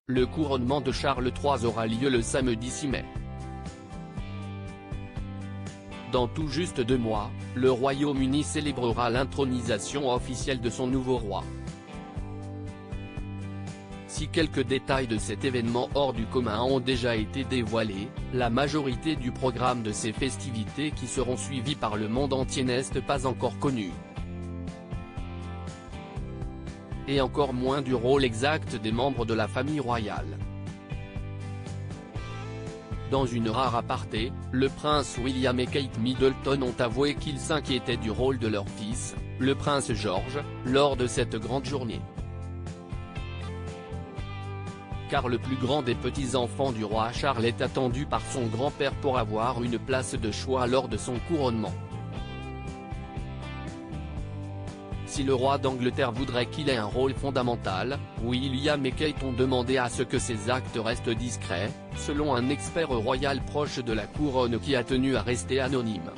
Le couronnement de Charles III aura lieu le samedi 6 mai. Dans tout juste 2 mois, le Royaume-Uni célébrera l'intronisation officielle de son nouveau roi. Si quelques détails de cet événement hors du commun ont déjà été dévoilés, la majorité du programme de ces festivités qui seront suivies par le monde entier n'est pas encore connue. Et encore moins du rôle exact des membres de la famille royale. Dans une rare aparté, le prince William et Kate Middleton ont avoué qu'ils s'inquiétaient du rôle de leur fils, le prince George, lors de cette grande journée. Car le plus grand des petits-enfants du roi Charles est attendu par son grand-père pour avoir une place de choix lors de son couronnement. Si le roi d'Angleterre voudrait qu'il ait un rôle fondamental, William et Kate ont demandé à ce que ses actes restent discrets, selon un expert royal proche de la couronne qui a tenu à rester anonyme.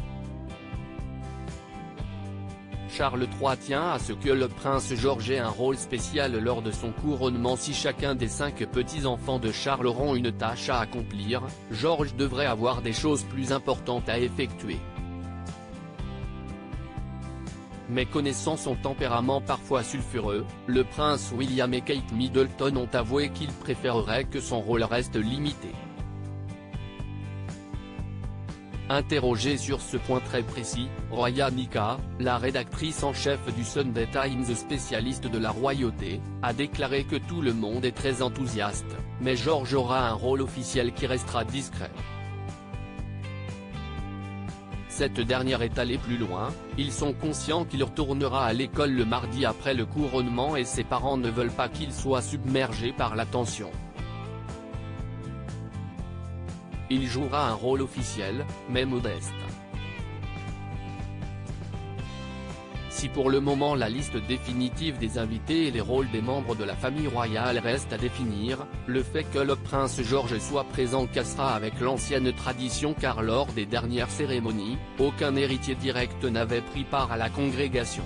Charles III tient à ce que le prince George ait un rôle spécial lors de son couronnement. Si chacun des 5 petits-enfants de Charles auront une tâche à accomplir, George devrait avoir des choses plus importantes à effectuer. Mais connaissant son tempérament parfois sulfureux, le prince William et Kate Middleton ont avoué qu'ils préféreraient que son rôle reste limité. Interrogée sur ce point très précis, Roya Mika, la rédactrice en chef du Sunday Times spécialiste de la royauté, a déclaré que tout le monde est très enthousiaste, mais George aura un rôle officiel qui restera discret. Cette dernière est allée plus loin, ils sont conscients qu'il retournera à l'école le mardi après le couronnement et ses parents ne veulent pas qu'il soit submergé par l'attention. Il jouera un rôle officiel, mais modeste. Si pour le moment la liste définitive des invités et les rôles des membres de la famille royale reste à définir, le fait que le prince George soit présent cassera avec l'ancienne tradition car lors des dernières cérémonies, aucun héritier direct n'avait pris part à la congrégation.